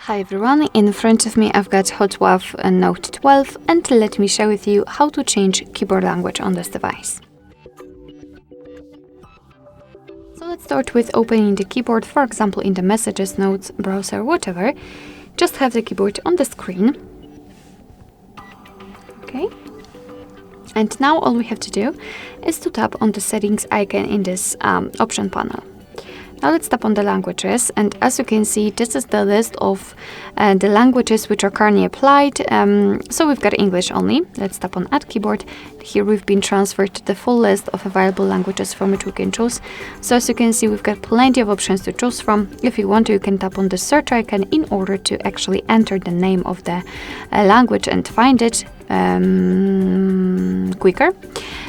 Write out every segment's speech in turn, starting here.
Hi everyone, in front of me I've got HOTWAV Note 12 and let me share with you how to change keyboard language on this device. So let's start with opening the keyboard, for example in the messages, notes, browser, whatever. Just have the keyboard on the screen. Okay. And now all we have to do is to tap on the settings icon in this option panel. Now let's tap on the languages, and as you can see, this is the list of the languages which are currently applied. So we've got English only. Let's tap on Add Keyboard. Here we've been transferred to the full list of available languages from which we can choose. So as you can see, we've got plenty of options to choose from. If you want to, you can tap on the search icon in order to actually enter the name of the language and find it quicker.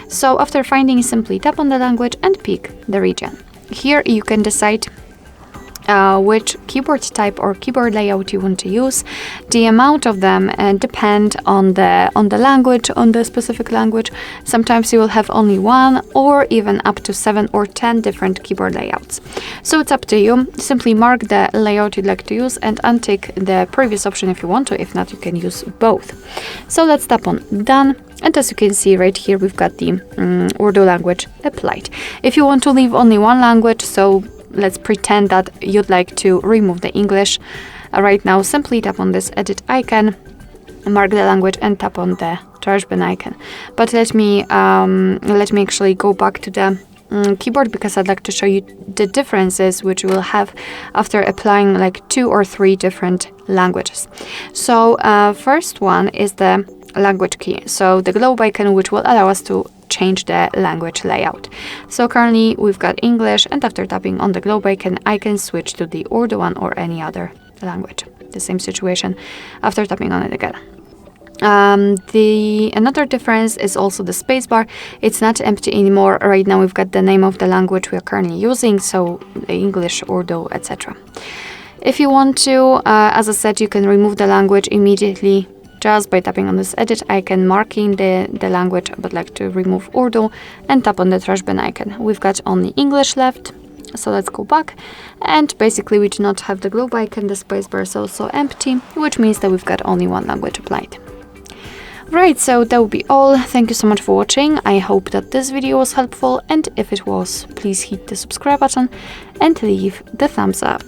So after finding, simply tap on the language and pick the region. Here you can decide which keyboard type or keyboard layout you want to use. The amount of them depend on the language, on the specific language. Sometimes you will have only one or even up to 7 or 10 different keyboard layouts. So it's up to you. Simply mark the layout you'd like to use and untick the previous option if you want to. If not, you can use both. So let's tap on Done. And as you can see right here, we've got the Urdu language applied. If you want to leave only one language, so let's pretend that you'd like to remove the English. Right now, simply tap on this edit icon, mark the language and tap on the trash bin icon. But let me actually go back to the keyboard because I'd like to show you the differences which we'll have after applying like 2 or 3 different languages. So first one is the language key, so the globe icon, which will allow us to change the language layout. So currently we've got English, and after tapping on the globe icon, I can switch to the Urdu one or any other language. The same situation after tapping on it again. Another difference is also the spacebar. It's not empty anymore. Right now we've got the name of the language we are currently using, so English, Urdu, etc. If you want to, as I said, you can remove the language immediately just by tapping on this edit icon, marking the language, but like to remove Urdu, and tap on the trash bin icon. We've got only English left, so let's go back. And basically we do not have the globe icon, the spacebar is also empty, which means that we've got only one language applied. Right, so that will be all. Thank you so much for watching. I hope that this video was helpful, and if it was, please hit the subscribe button and leave the thumbs up.